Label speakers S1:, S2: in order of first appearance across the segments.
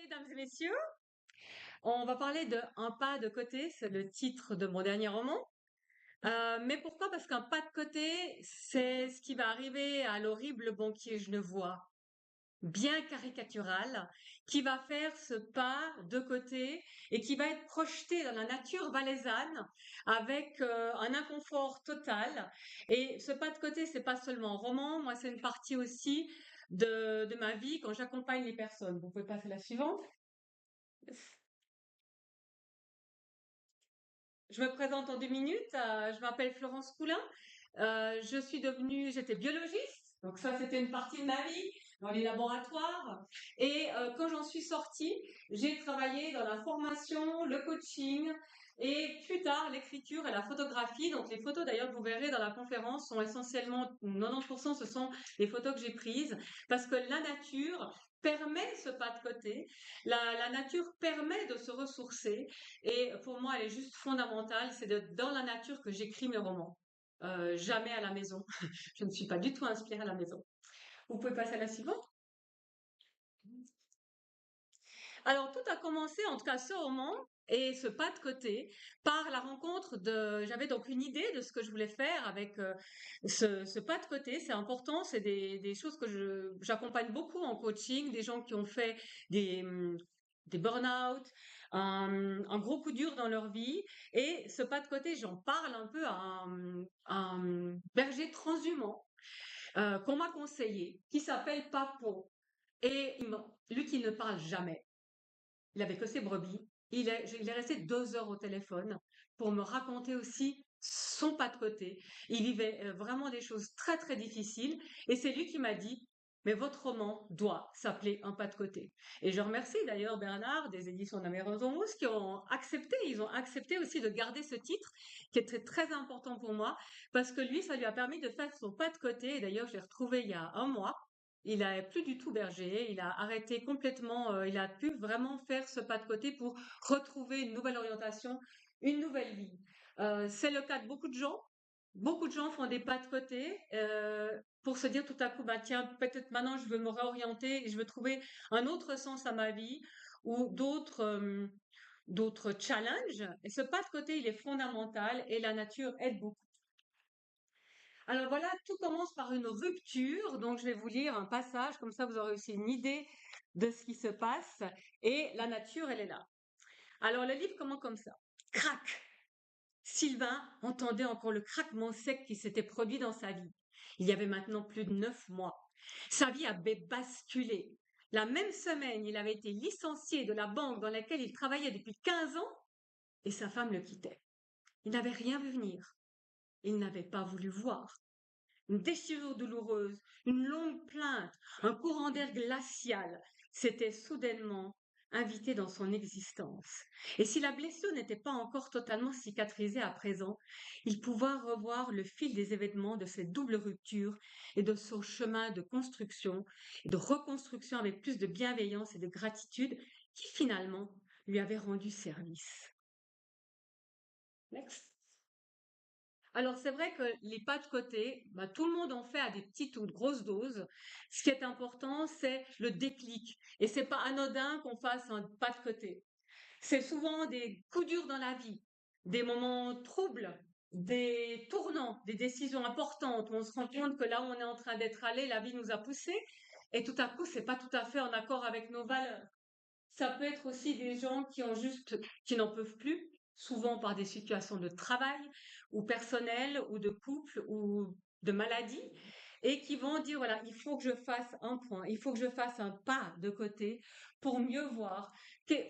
S1: Mesdames et messieurs, on va parler de Un pas de côté, c'est le titre de mon dernier roman. Mais pourquoi? Parce qu'un pas de côté, c'est ce qui va arriver à l'horrible banquier genevois, bien caricatural, qui va faire ce pas de côté et qui va être projeté dans la nature valaisanne avec un inconfort total. Et ce pas de côté, c'est pas seulement un roman, moi c'est une partie aussi de ma vie quand j'accompagne les personnes. Vous pouvez passer la suivante. Je me présente en 2 minutes. Je m'appelle Florence Poulain. J'étais biologiste, donc ça c'était une partie de ma vie dans les laboratoires. Et quand j'en suis sortie, j'ai travaillé dans la formation, le coaching et plus tard l'écriture et la photographie. Donc les photos d'ailleurs que vous verrez dans la conférence sont essentiellement 90% ce sont les photos que j'ai prises parce que la nature permet ce pas de côté. La nature permet de se ressourcer et pour moi, elle est juste fondamentale. Dans la nature que j'écris mes romans. Jamais à la maison. Je ne suis pas du tout inspirée à la maison. Vous pouvez passer à la suivante. Alors, tout a commencé, en tout cas ce roman et ce pas de côté, par la rencontre de... J'avais donc une idée de ce que je voulais faire avec ce pas de côté. C'est important, c'est des choses que j'accompagne beaucoup en coaching, des gens qui ont fait des, hum, des burn-out, un gros coup dur dans leur vie. Et ce pas de côté, j'en parle un peu à un berger transhumant qu'on m'a conseillé, qui s'appelle Papo. Et lui qui ne parle jamais. Il avait que ses brebis. Il est resté 2 heures au téléphone pour me raconter aussi son pas de côté. Il vivait vraiment des choses très très difficiles et c'est lui qui m'a dit, mais votre roman doit s'appeler Un pas de côté. Et je remercie d'ailleurs Bernard des éditions de la Maison Rousse qui ont accepté, ils ont accepté aussi de garder ce titre qui était très important pour moi parce que lui, ça lui a permis de faire son pas de côté. Et d'ailleurs, je l'ai retrouvé il y a un mois. Il a plus du tout berger, il a arrêté complètement, il a pu vraiment faire ce pas de côté pour retrouver une nouvelle orientation, une nouvelle vie. C'est le cas de beaucoup de gens. Beaucoup de gens font des pas de côté pour se dire tout à coup, bah tiens, peut-être maintenant je veux me réorienter et je veux trouver un autre sens à ma vie ou d'autres challenges. Et ce pas de côté, il est fondamental et la nature aide beaucoup. Alors voilà, tout commence par une rupture, donc je vais vous lire un passage, comme ça vous aurez aussi une idée de ce qui se passe, et la nature, elle est là. Alors le livre commence comme ça. Crac! Sylvain entendait encore le craquement sec qui s'était produit dans sa vie. Il y avait maintenant plus de 9 mois. Sa vie avait basculé. La même semaine, il avait été licencié de la banque dans laquelle il travaillait depuis 15 ans, et sa femme le quittait. Il n'avait rien vu venir. Il n'avait pas voulu voir. Une déchirure douloureuse, une longue plainte, un courant d'air glacial s'était soudainement invité dans son existence. Et si la blessure n'était pas encore totalement cicatrisée à présent, il pouvait revoir le fil des événements de cette double rupture et de son chemin de construction et de reconstruction avec plus de bienveillance et de gratitude qui finalement lui avait rendu service. Next. Alors c'est vrai que les pas de côté, bah, tout le monde en fait à des petites ou de grosses doses. Ce qui est important, c'est le déclic. Et c'est pas anodin qu'on fasse un pas de côté. C'est souvent des coups durs dans la vie, des moments troubles, des tournants, des décisions importantes où on se rend compte que là où on est en train d'être allé, la vie nous a poussés. Et tout à coup, c'est pas tout à fait en accord avec nos valeurs. Ça peut être aussi des gens qui n'en peuvent plus, souvent par des situations de travail ou personnelles ou de couple ou de maladie, et qui vont dire, voilà, il faut que je fasse un point, il faut que je fasse un pas de côté pour mieux voir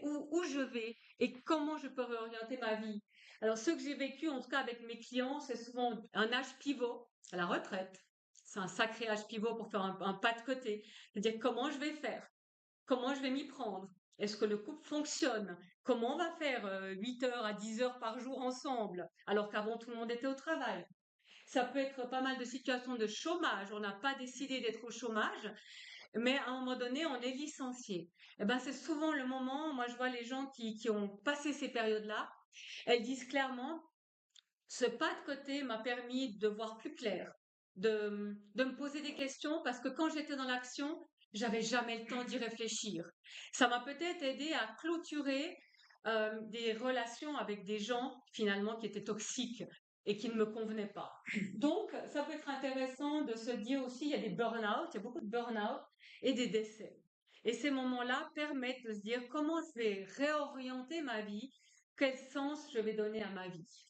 S1: où je vais et comment je peux réorienter ma vie. Alors, ce que j'ai vécu, en tout cas avec mes clients, c'est souvent un âge pivot à la retraite. C'est un sacré âge pivot pour faire un pas de côté. C'est-à-dire comment je vais faire. Comment je vais m'y prendre? Est-ce que le couple fonctionne? Comment on va faire 8 heures à 10 heures par jour ensemble, alors qu'avant tout le monde était au travail? Ça peut être pas mal de situations de chômage. On n'a pas décidé d'être au chômage, mais à un moment donné, on est licencié. Eh ben, c'est souvent le moment, moi je vois les gens qui ont passé ces périodes-là, elles disent clairement, ce pas de côté m'a permis de voir plus clair, de me poser des questions, parce que quand j'étais dans l'action, j'avais jamais le temps d'y réfléchir. Ça m'a peut-être aidé à clôturer des relations avec des gens finalement qui étaient toxiques et qui ne me convenaient pas. Donc, ça peut être intéressant de se dire aussi, il y a des burn-out, il y a beaucoup de burn-out et des décès. Et ces moments-là permettent de se dire comment je vais réorienter ma vie, quel sens je vais donner à ma vie.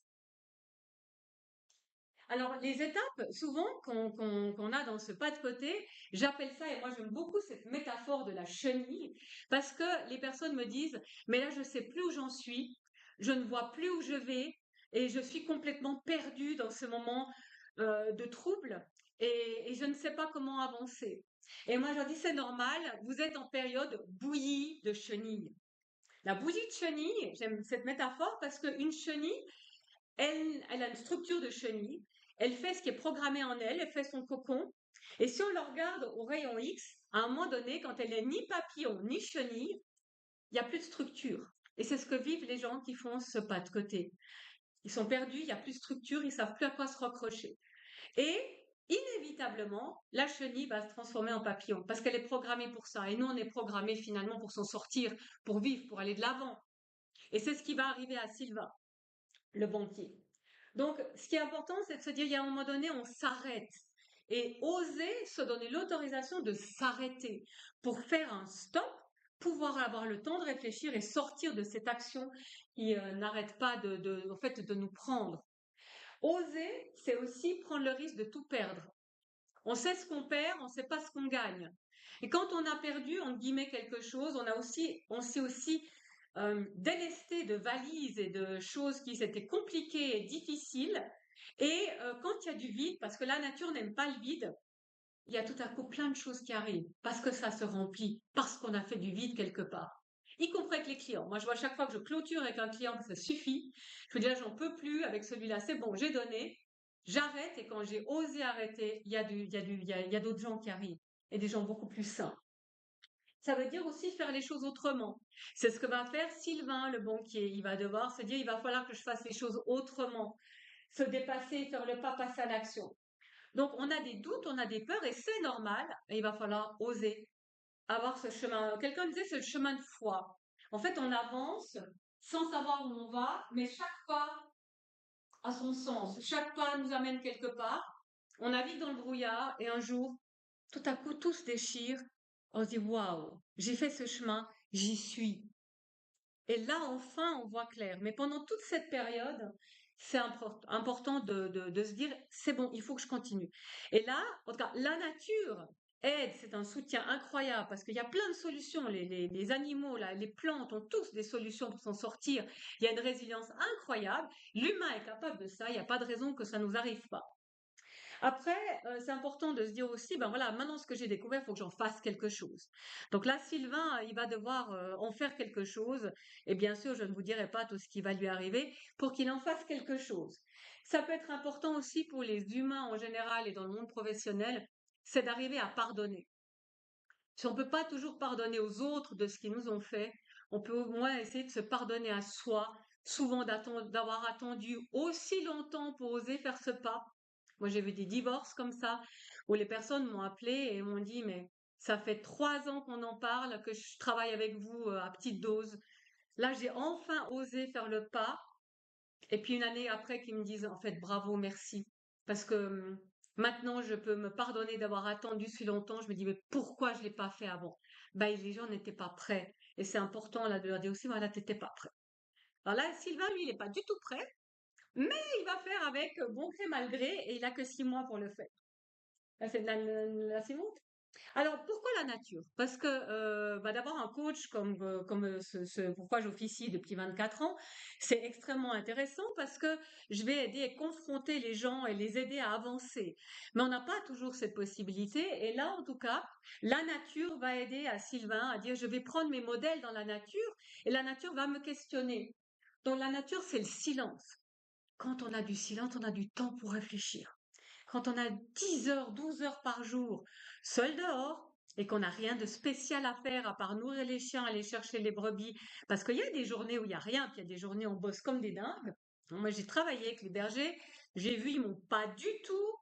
S1: Alors, les étapes, souvent, qu'on a dans ce pas de côté, j'appelle ça, et moi j'aime beaucoup cette métaphore de la chenille, parce que les personnes me disent, mais là je sais plus où j'en suis, je ne vois plus où je vais, et je suis complètement perdue dans ce moment de trouble, et je ne sais pas comment avancer. Et moi je leur dis, c'est normal, vous êtes en période bouillie de chenille. La bouillie de chenille, j'aime cette métaphore parce qu'une chenille, elle a une structure de chenille, elle fait ce qui est programmé en elle, elle fait son cocon. Et si on le regarde au rayon X, à un moment donné, quand elle n'est ni papillon ni chenille, il n'y a plus de structure. Et c'est ce que vivent les gens qui font ce pas de côté. Ils sont perdus, il n'y a plus de structure, ils savent plus à quoi se raccrocher. Et inévitablement, la chenille va se transformer en papillon parce qu'elle est programmée pour ça. Et nous, on est programmé finalement pour s'en sortir, pour vivre, pour aller de l'avant. Et c'est ce qui va arriver à Sylvain, le banquier. Donc, ce qui est important, c'est de se dire, il y a un moment donné, on s'arrête et oser se donner l'autorisation de s'arrêter pour faire un stop, pouvoir avoir le temps de réfléchir et sortir de cette action qui n'arrête pas en fait, de nous prendre. Oser, c'est aussi prendre le risque de tout perdre. On sait ce qu'on perd, on ne sait pas ce qu'on gagne. Et quand on a perdu, entre guillemets, quelque chose, on s'est aussi délesté de valises et de choses qui étaient compliquées et difficiles. Et quand il y a du vide, parce que la nature n'aime pas le vide, il y a tout à coup plein de choses qui arrivent, parce que ça se remplit, parce qu'on a fait du vide quelque part. Y compris avec les clients. Moi, je vois à chaque fois que je clôture avec un client que ça suffit, je me dis là, j'en peux plus, avec celui-là, c'est bon, j'ai donné, j'arrête, et quand j'ai osé arrêter, il y a d'autres gens qui arrivent, et des gens beaucoup plus sains. Ça veut dire aussi faire les choses autrement. C'est ce que va faire Sylvain, le banquier. Il va devoir se dire, il va falloir que je fasse les choses autrement, se dépasser, faire le pas, passer à l'action. Donc, on a des doutes, on a des peurs, et c'est normal, et il va falloir oser avoir ce chemin. Quelqu'un disait, c'est le chemin de foi. En fait, on avance sans savoir où on va, mais chaque pas a son sens. Chaque pas nous amène quelque part. On navigue dans le brouillard, et un jour, tout à coup, tout se déchire. On se dit, waouh, j'ai fait ce chemin, j'y suis. Et là, enfin, on voit clair. Mais pendant toute cette période, c'est important de se dire, c'est bon, il faut que je continue. Et là, en tout cas, la nature aide, c'est un soutien incroyable parce qu'il y a plein de solutions. Les animaux, là, les plantes ont tous des solutions pour s'en sortir. Il y a une résilience incroyable. L'humain est capable de ça. Il n'y a pas de raison que ça nous arrive pas. Après, c'est important de se dire aussi, ben voilà, maintenant ce que j'ai découvert, il faut que j'en fasse quelque chose. Donc là, Sylvain, il va devoir en faire quelque chose. Et bien sûr, je ne vous dirai pas tout ce qui va lui arriver pour qu'il en fasse quelque chose. Ça peut être important aussi pour les humains en général et dans le monde professionnel, c'est d'arriver à pardonner. Si on ne peut pas toujours pardonner aux autres de ce qu'ils nous ont fait, on peut au moins essayer de se pardonner à soi, souvent d'avoir attendu aussi longtemps pour oser faire ce pas. Moi, j'ai vu des divorces comme ça, où les personnes m'ont appelé et m'ont dit, mais ça fait 3 ans qu'on en parle, que je travaille avec vous à petite dose. Là, j'ai enfin osé faire le pas. Et puis une année après, qu'ils me disent, en fait, bravo, merci. Parce que maintenant, je peux me pardonner d'avoir attendu si longtemps. Je me dis, mais pourquoi je l'ai pas fait avant? Ben, les gens n'étaient pas prêts. Et c'est important là de leur dire aussi, voilà, t'étais pas prêt. Alors là, Sylvain, lui, il n'est pas du tout prêt, mais il va faire avec bon gré mal gré et il a que 6 mois pour le faire. Là, c'est de la sémonte. Alors, pourquoi la nature? Parce que bah, d'abord, un coach comme pourquoi j'officie depuis 24 ans, c'est extrêmement intéressant parce que je vais aider et confronter les gens et les aider à avancer. Mais on n'a pas toujours cette possibilité. Et là, en tout cas, la nature va aider à Sylvain à dire, je vais prendre mes modèles dans la nature et la nature va me questionner. Donc, la nature, c'est le silence. Quand on a du silence, on a du temps pour réfléchir. Quand on a 10 heures, 12 heures par jour, seul dehors, et qu'on n'a rien de spécial à faire à part nourrir les chiens, aller chercher les brebis, parce qu'il y a des journées où il n'y a rien, puis il y a des journées où on bosse comme des dingues. Moi, j'ai travaillé avec les bergers, j'ai vu, ils m'ont pas du tout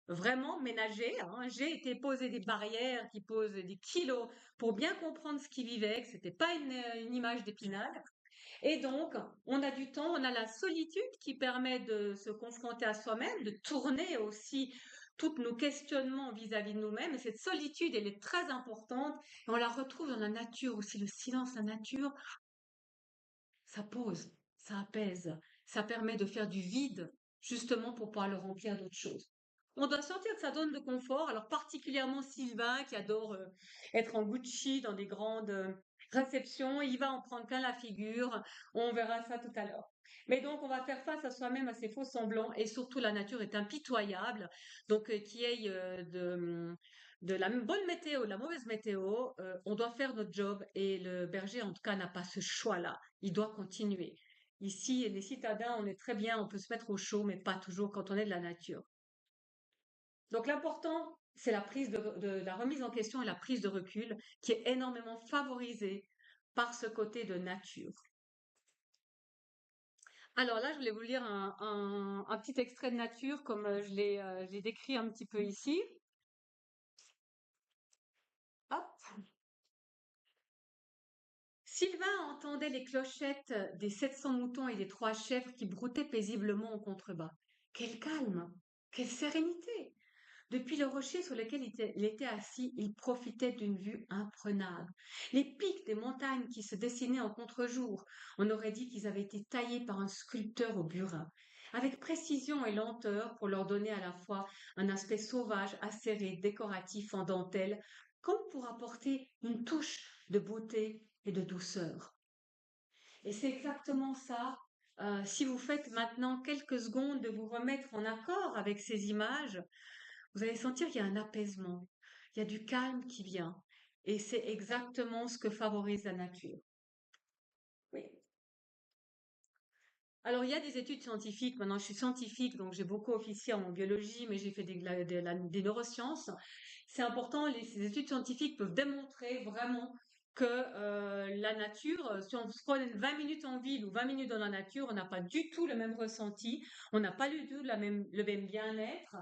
S1: vraiment ménager, hein. J'ai été poser des barrières qui posent des kilos pour bien comprendre ce qu'ils vivaient, que c'était pas une image d'épinal. Et donc, on a du temps, on a la solitude qui permet de se confronter à soi-même, de tourner aussi tous nos questionnements vis-à-vis de nous-mêmes. Et cette solitude, elle est très importante. Et on la retrouve dans la nature aussi. Le silence, la nature, ça pose, ça apaise, ça permet de faire du vide, justement pour pouvoir le remplir d'autres choses. On doit sortir de sa zone de confort, alors particulièrement Sylvain qui adore être en Gucci dans des grandes réceptions, il va en prendre plein la figure, on verra ça tout à l'heure. Mais donc on va faire face à soi-même, à ses faux semblants, et surtout la nature est impitoyable, donc qu'il y ait de la bonne météo, de la mauvaise météo, on doit faire notre job, et le berger en tout cas n'a pas ce choix-là, il doit continuer. Ici, les citadins, on est très bien, on peut se mettre au chaud, mais pas toujours quand on est de la nature. Donc l'important, c'est la prise de la remise en question et la prise de recul qui est énormément favorisée par ce côté de nature. Alors là, je voulais vous lire un petit extrait de nature comme je l'ai décrit un petit peu ici. Hop. Sylvain entendait les clochettes des 700 moutons et des 3 chèvres qui broutaient paisiblement en contrebas. Quel calme, quelle sérénité! Depuis le rocher sur lequel il était assis, il profitait d'une vue imprenable. Les pics des montagnes qui se dessinaient en contre-jour, on aurait dit qu'ils avaient été taillés par un sculpteur au burin, avec précision et lenteur pour leur donner à la fois un aspect sauvage, acéré, décoratif en dentelle, comme pour apporter une touche de beauté et de douceur. Et c'est exactement ça. Si vous faites maintenant quelques secondes de vous remettre en accord avec ces images, vous allez sentir qu'il y a un apaisement, il y a du calme qui vient. Et c'est exactement ce que favorise la nature. Oui. Alors, il y a des études scientifiques. Maintenant, je suis scientifique, donc j'ai beaucoup officié en biologie, mais j'ai fait des neurosciences. C'est important, ces études scientifiques peuvent démontrer vraiment que la nature, si on se promène 20 minutes en ville ou 20 minutes dans la nature, on n'a pas du tout le même ressenti, on n'a pas du tout le même bien-être.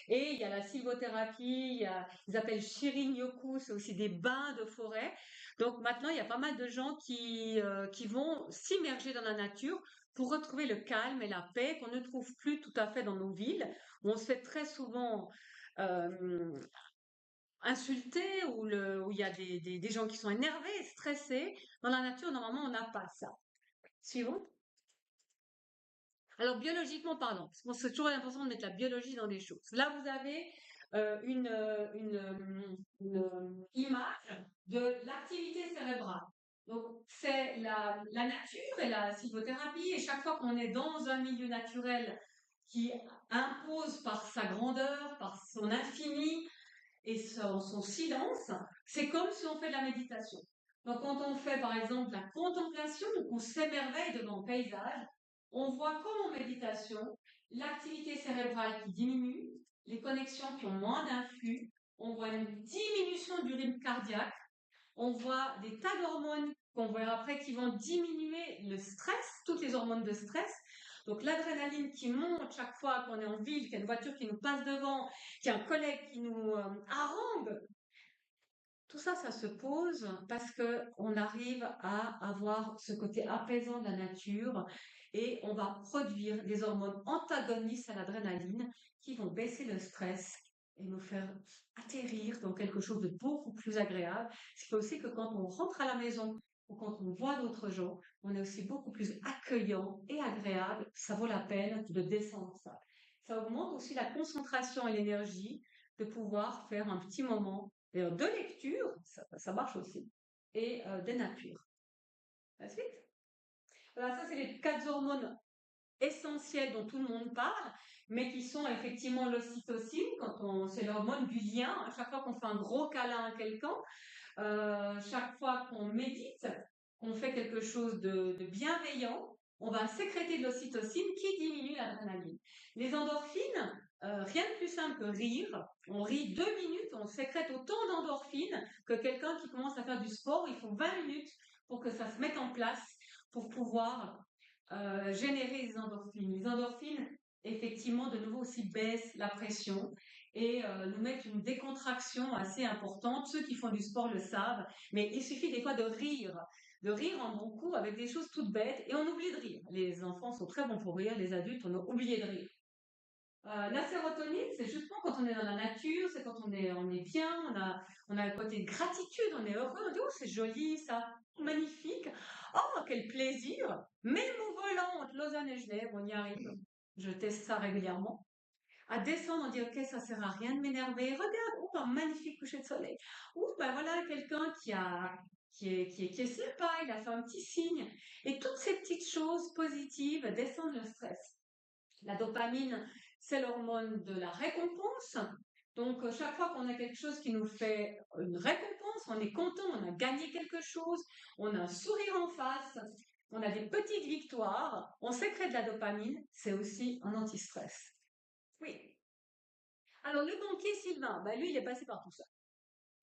S1: Et il y a la sylvothérapie, ils appellent Shirin-yoku, c'est aussi des bains de forêt. Donc maintenant, il y a pas mal de gens qui vont s'immerger dans la nature pour retrouver le calme et la paix qu'on ne trouve plus tout à fait dans nos villes, où on se fait très souvent euh, insulter, où il y a des gens qui sont énervés, stressés. Dans la nature, normalement, on n'a pas ça. Suivant. Alors, biologiquement parlant, parce qu'on a toujours l'impression de mettre la biologie dans des choses. Là, vous avez une image de l'activité cérébrale. Donc, c'est la nature et la sylvothérapie. Et chaque fois qu'on est dans un milieu naturel qui impose par sa grandeur, par son infini et son silence, c'est comme si on fait de la méditation. Donc, quand on fait, par exemple, la contemplation, on s'émerveille devant le paysage, on voit comme en méditation l'activité cérébrale qui diminue, les connexions qui ont moins d'influx, on voit une diminution du rythme cardiaque, on voit des tas d'hormones qu'on verra après qui vont diminuer le stress, toutes les hormones de stress. Donc l'adrénaline qui monte chaque fois qu'on est en ville, qu'il y a une voiture qui nous passe devant, qu'il y a un collègue qui nous harangue, tout ça, ça se pose parce que on arrive à avoir ce côté apaisant de la nature et on va produire des hormones antagonistes à l'adrénaline qui vont baisser le stress et nous faire atterrir dans quelque chose de beaucoup plus agréable. Ce qui fait aussi que quand on rentre à la maison ou quand on voit d'autres gens, on est aussi beaucoup plus accueillant et agréable. Ça vaut la peine de descendre ça. Ça augmente aussi la concentration et l'énergie de pouvoir faire un petit moment de lecture, ça marche aussi, et des natures. La suite. Voilà, ça c'est les 4 hormones essentielles dont tout le monde parle, mais qui sont effectivement l'ocytocine, c'est l'hormone du lien. À chaque fois qu'on fait un gros câlin à quelqu'un, chaque fois qu'on médite, qu'on fait quelque chose de bienveillant, on va sécréter de l'ocytocine qui diminue l'adrénaline. Les endorphines, rien de plus simple que rire. On rit 2 minutes, on sécrète autant d'endorphines que quelqu'un qui commence à faire du sport. Il faut 20 minutes pour que ça se mette en place, pour pouvoir générer les endorphines. Les endorphines, effectivement, de nouveau aussi baisse la pression et nous mettre une décontraction assez importante. Ceux qui font du sport le savent, mais il suffit des fois de rire en bon coup avec des choses toutes bêtes et on oublie de rire. Les enfants sont très bons pour rire, les adultes, on a oublié de rire. La sérotonine, c'est justement quand on est dans la nature, c'est quand on est bien, on a un côté de gratitude, on est heureux, on dit oh c'est joli, ça, magnifique, oh quel plaisir, même au volant entre Lausanne et Genève, on y arrive. Je teste ça régulièrement. À descendre, on dit ok ça sert à rien de m'énerver, regarde, oh un magnifique coucher de soleil, ou ben voilà quelqu'un qui est sympa, il a fait un petit signe, et toutes ces petites choses positives descendent le stress. La dopamine, c'est l'hormone de la récompense. Donc, chaque fois qu'on a quelque chose qui nous fait une récompense, on est content, on a gagné quelque chose, on a un sourire en face, on a des petites victoires, on sécrète de la dopamine, c'est aussi un anti-stress. Oui. Alors, le banquier Sylvain, bah, lui, il est passé par tout ça.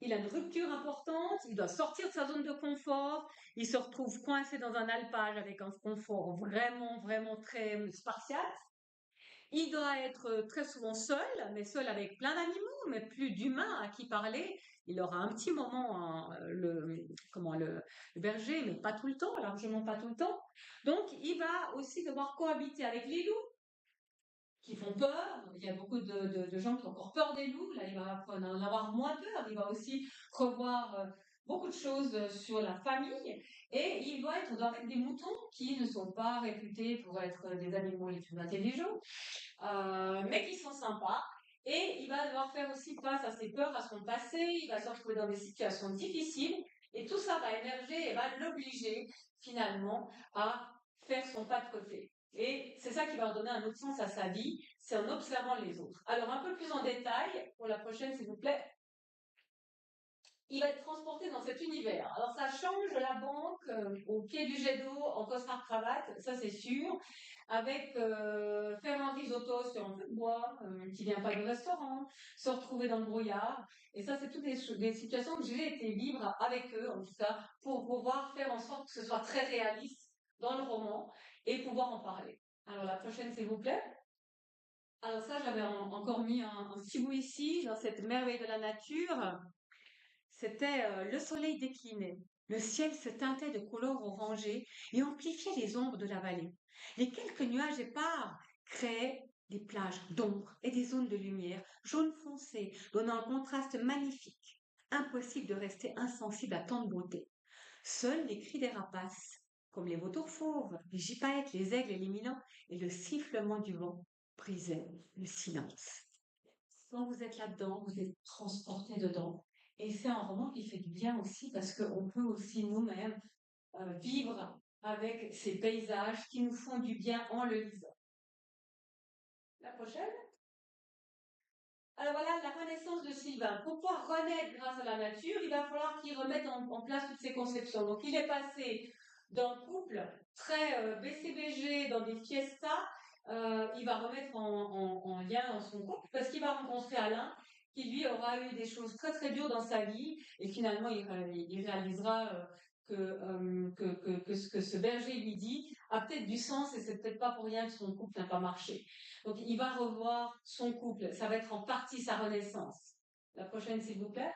S1: Il a une rupture importante, il doit sortir de sa zone de confort, il se retrouve coincé dans un alpage avec un confort vraiment, vraiment très spartiate. Il doit être très souvent seul, mais seul avec plein d'animaux, mais plus d'humains à qui parler. Il aura un petit moment, hein, le berger, mais pas tout le temps, largement pas tout le temps. Donc, il va aussi devoir cohabiter avec les loups qui font peur. Il y a beaucoup de gens qui ont encore peur des loups. Là, il va en avoir moins peur. Il va aussi revoir beaucoup de choses sur la famille. Et il doit être avec des moutons qui ne sont pas réputés pour être des animaux les plus intelligents, mais qui sont sympas. Et il va devoir faire aussi face à ses peurs, à son passé. Il va se retrouver dans des situations difficiles. Et tout ça va émerger et va l'obliger finalement à faire son pas de côté. Et c'est ça qui va donner un autre sens à sa vie, c'est en observant les autres. Alors un peu plus en détail, pour la prochaine s'il vous plaît, il va être transporté dans cet univers. Alors ça change la banque au pied du jet d'eau, en costard cravate, ça c'est sûr, avec faire un risotto sur un peu de bois qui vient pas du restaurant, se retrouver dans le brouillard. Et ça c'est toutes des situations que j'ai été vivre avec eux, en tout cas, pour pouvoir faire en sorte que ce soit très réaliste dans le roman et pouvoir en parler. Alors la prochaine s'il vous plaît. Alors ça j'avais encore mis un petit bout ici, dans cette merveille de la nature. C'était le soleil déclinait. Le ciel se teintait de couleurs orangées et amplifiait les ombres de la vallée. Les quelques nuages épars créaient des plages d'ombre et des zones de lumière jaune foncé, donnant un contraste magnifique. Impossible de rester insensible à tant de beauté. Seuls les cris des rapaces, comme les vautours fauves, les gypaètes, les aigles et les milans, et le sifflement du vent brisaient le silence. Quand vous êtes là-dedans, vous êtes transporté dedans. Et c'est un roman qui fait du bien aussi parce qu'on peut aussi nous-mêmes vivre avec ces paysages qui nous font du bien en le lisant. La prochaine. Alors voilà, la renaissance de Sylvain. Pour pouvoir renaître grâce à la nature, il va falloir qu'il remette en place toutes ses conceptions. Donc il est passé d'un couple très BCBG dans des fiestas, il va remettre en lien dans son couple parce qu'il va rencontrer Alain qui lui aura eu des choses très très dures dans sa vie et finalement il réalisera que ce que ce berger lui dit a peut-être du sens et c'est peut-être pas pour rien que son couple n'a pas marché. Donc il va revoir son couple, ça va être en partie sa renaissance. La prochaine s'il vous plaît.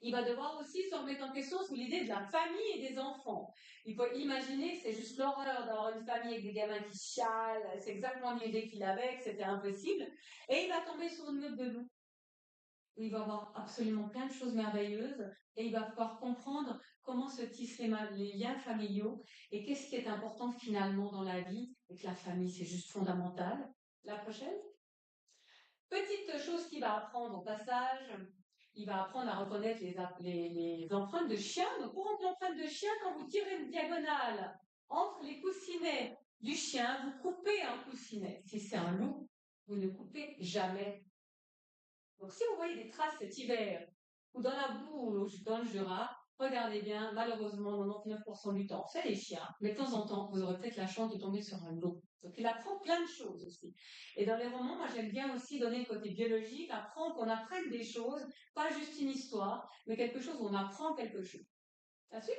S1: Il va devoir aussi se remettre en question sur l'idée de la famille et des enfants. Il faut imaginer que c'est juste l'horreur d'avoir une famille avec des gamins qui chialent, c'est exactement l'idée qu'il avait, que c'était impossible. Et il va tomber sur une meute de loups. Il va avoir absolument plein de choses merveilleuses et il va pouvoir comprendre comment se tissent les liens familiaux et qu'est-ce qui est important finalement dans la vie et que la famille c'est juste fondamental. La prochaine. Petite chose qu'il va apprendre au passage, il va apprendre à reconnaître les empreintes de chien. Donc, pour rendre l'empreinte de chien, quand vous tirez une diagonale entre les coussinets du chien, vous coupez un coussinet. Si c'est un loup, vous ne coupez jamais. Donc, si vous voyez des traces cet hiver, ou dans la boue, ou dans le Jura, regardez bien, malheureusement, 99% du temps, c'est les chiens. Mais de temps en temps, vous aurez peut-être la chance de tomber sur un loup. Donc, il apprend plein de choses aussi. Et dans les romans, moi, j'aime bien aussi donner le côté biologique, apprendre qu'on apprenne des choses, pas juste une histoire, mais quelque chose où on apprend quelque chose. La suite?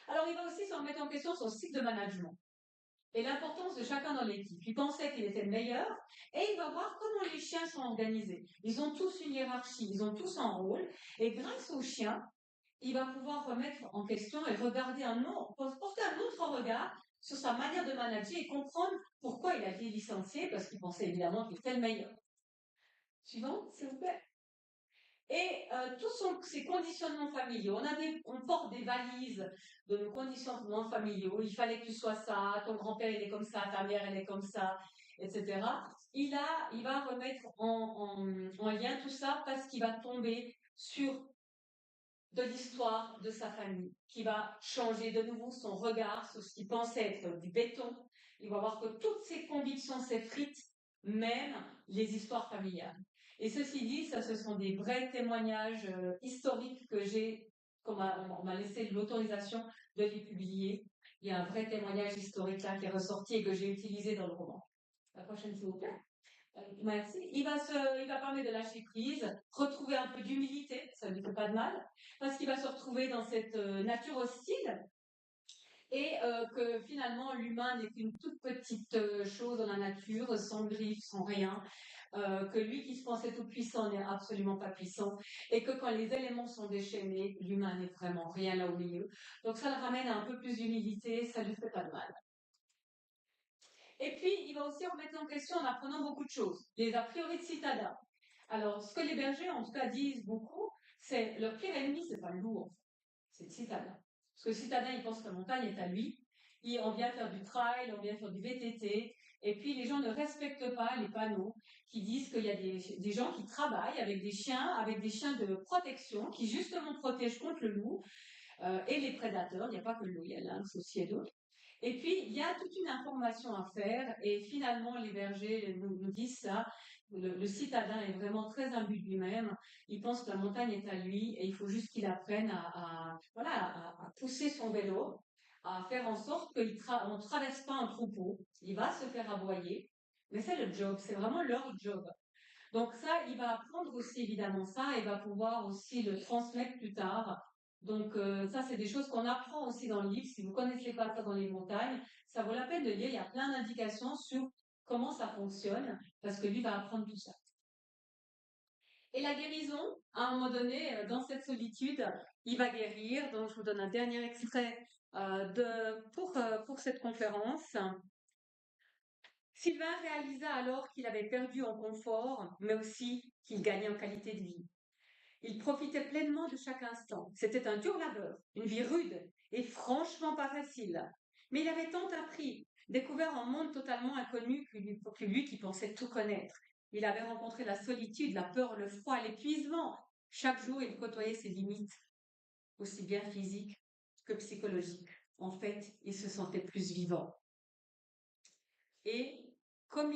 S1: Alors, il va aussi se remettre en question son cycle de management. et l'importance de chacun dans l'équipe. Il pensait qu'il était le meilleur et il va voir comment les chiens sont organisés. Ils ont tous une hiérarchie, ils ont tous un rôle et grâce aux chiens, il va pouvoir remettre en question et regarder porter un autre regard sur sa manière de manager et comprendre pourquoi il a été licencié parce qu'il pensait évidemment qu'il était le meilleur. Suivant, s'il vous plaît. Et tous ces conditionnements familiaux, on porte des valises de nos conditionnements familiaux. Il fallait que tu sois ça, ton grand-père il est comme ça, ta mère elle est comme ça, etc. Il va remettre en lien tout ça parce qu'il va tomber sur de l'histoire de sa famille, qui va changer de nouveau son regard sur ce qu'il pensait être du béton. Il va voir que toutes ses convictions s'effritent, même les histoires familiales. Et ceci dit, ça, ce sont des vrais témoignages historiques que on m'a laissé l'autorisation de les publier. Il y a un vrai témoignage historique là qui est ressorti et que j'ai utilisé dans le roman. La prochaine, s'il vous plaît. Merci. Il va parler de lâcher prise, retrouver un peu d'humilité, ça ne lui fait pas de mal, parce qu'il va se retrouver dans cette nature hostile et que finalement l'humain n'est qu'une toute petite chose dans la nature, sans griffes, sans rien, que lui qui se pensait tout puissant n'est absolument pas puissant, et que quand les éléments sont déchaînés, l'humain n'est vraiment rien là au milieu. Donc ça le ramène à un peu plus d'humilité, ça ne lui fait pas de mal. Et puis, il va aussi remettre en question en apprenant beaucoup de choses. Les a priori de citadins. Alors, ce que les bergers, en tout cas, disent beaucoup, c'est leur pire ennemi, c'est pas le loup, en fait. C'est le citadin. Parce que le citadin, il pense que la montagne est à lui. On vient faire du trail, on vient faire du VTT. Et puis, les gens ne respectent pas les panneaux qui disent qu'il y a des gens qui travaillent avec des chiens de protection, qui justement protègent contre le loup et les prédateurs. Il n'y a pas que le loup, il y a lynx aussi et d'autres. Et puis, il y a toute une information à faire et finalement, les bergers nous disent ça. Le citadin est vraiment très imbu de lui-même. Il pense que la montagne est à lui et il faut juste qu'il apprenne à pousser son vélo, à faire en sorte qu'on ne traverse pas un troupeau. Il va se faire aboyer, mais c'est le job, c'est vraiment leur job. Donc ça, il va apprendre aussi évidemment ça et va pouvoir aussi le transmettre plus tard. Donc ça, c'est des choses qu'on apprend aussi dans le livre. Si vous connaissez pas ça dans les montagnes, ça vaut la peine de lire. Il y a plein d'indications sur comment ça fonctionne parce que lui va apprendre tout ça. Et la guérison, à un moment donné, dans cette solitude, il va guérir. Donc je vous donne un dernier extrait pour cette conférence. Sylvain réalisa alors qu'il avait perdu en confort, mais aussi qu'il gagnait en qualité de vie. Il profitait pleinement de chaque instant. C'était un dur labeur, une vie rude et franchement pas facile. Mais il avait tant appris, découvert un monde totalement inconnu que lui qui pensait tout connaître. Il avait rencontré la solitude, la peur, le froid, l'épuisement. Chaque jour, il côtoyait ses limites, aussi bien physiques que psychologiques. En fait, il se sentait plus vivant. Et comme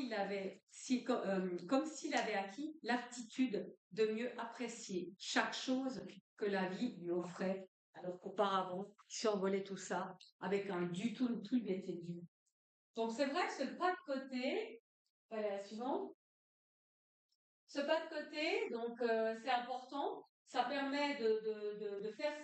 S1: s'il avait acquis l'aptitude de mieux apprécier chaque chose que la vie lui offrait, alors qu'auparavant, il survolait tout ça avec un du tout lui était dû. Donc c'est vrai que ce pas de côté, voilà la suivante, ce pas de côté, donc c'est important, ça permet de faire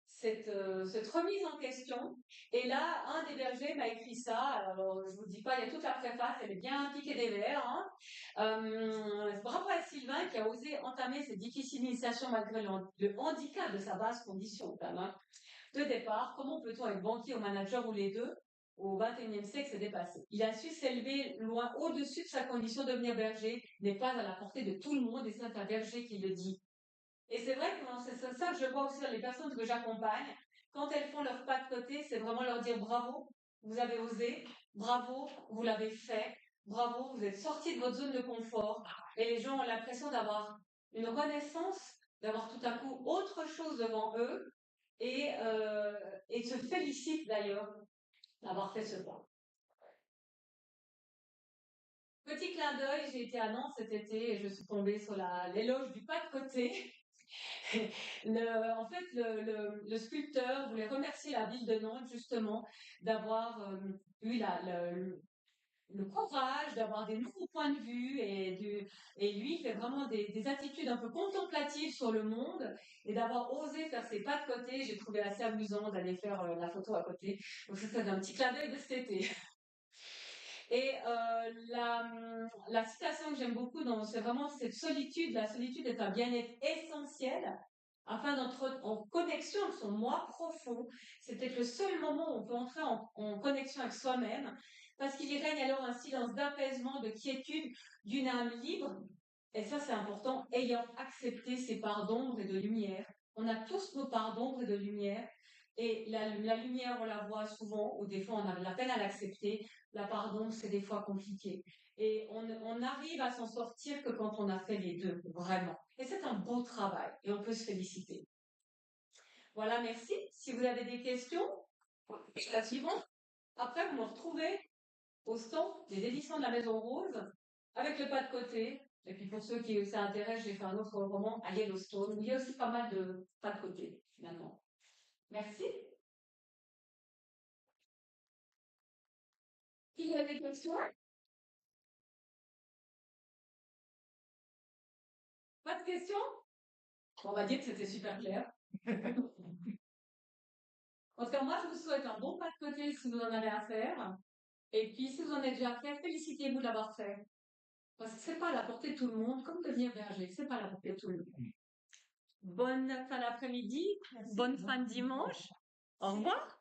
S1: cette remise en question. Et là, un des bergers m'a écrit ça. Alors, je vous dis pas, il y a toute la préface, elle est bien piquée des verres. Hein. Bravo à Sylvain qui a osé entamer cette difficile initiation malgré le handicap de sa basse condition. Quand même, hein. De départ, comment peut-on être banquier ou manager ou les deux? Au XXIe siècle, c'est dépassé. Il a su s'élever loin au-dessus de sa condition de devenir berger, n'est pas à la portée de tout le monde, et c'est un berger qui le dit. Et c'est vrai que c'est ça que je vois aussi dans les personnes que j'accompagne. Quand elles font leur pas de côté, c'est vraiment leur dire bravo, vous avez osé, bravo, vous l'avez fait, bravo, vous êtes sorti de votre zone de confort. Et les gens ont l'impression d'avoir une renaissance, d'avoir tout à coup autre chose devant eux et se félicitent d'ailleurs d'avoir fait ce pas. Petit clin d'œil, j'ai été à Nantes cet été et je suis tombée sur l'éloge du pas de côté. En fait, le sculpteur voulait remercier la ville de Nantes justement d'avoir eu le courage d'avoir des nouveaux points de vue et lui il fait vraiment des attitudes un peu contemplatives sur le monde et d'avoir osé faire ses pas de côté. J'ai trouvé assez amusant d'aller faire la photo à côté. Donc ça, c'est un petit clin d'œil de cet été. Et la citation que j'aime beaucoup, c'est vraiment cette solitude. La solitude est un bien-être essentiel afin d'entrer en connexion avec son moi profond. C'est peut-être le seul moment où on peut entrer en connexion avec soi-même, parce qu'il y règne alors un silence d'apaisement, de quiétude, d'une âme libre. Et ça, c'est important, ayant accepté ses parts d'ombre et de lumière. On a tous nos parts d'ombre et de lumière. Et la lumière, on la voit souvent, ou des fois, on a de la peine à l'accepter. La part d'ombre, c'est des fois compliqué. Et on arrive à s'en sortir que quand on a fait les deux, vraiment. Et c'est un beau travail, et on peut se féliciter. Voilà, merci. Si vous avez des questions, la suivante. Après, vous me retrouvez au stand des éditions de la Maison Rose, avec le pas de côté. Et puis pour ceux qui s'intéressent, j'ai fait un autre roman à Yellowstone, où il y a aussi pas mal de pas de côté, finalement. Merci. Qui a des questions? Pas de questions? On va dire que c'était super clair. En tout cas, moi, je vous souhaite un bon pas de côté si vous en avez à faire. Et puis, si vous en avez déjà fait, félicitez-vous de l'avoir fait. Parce que c'est pas à la portée de tout le monde, comme devenir berger, c'est pas à la portée de tout le monde. Bonne fin d'après-midi, bonne fin de dimanche. Au revoir.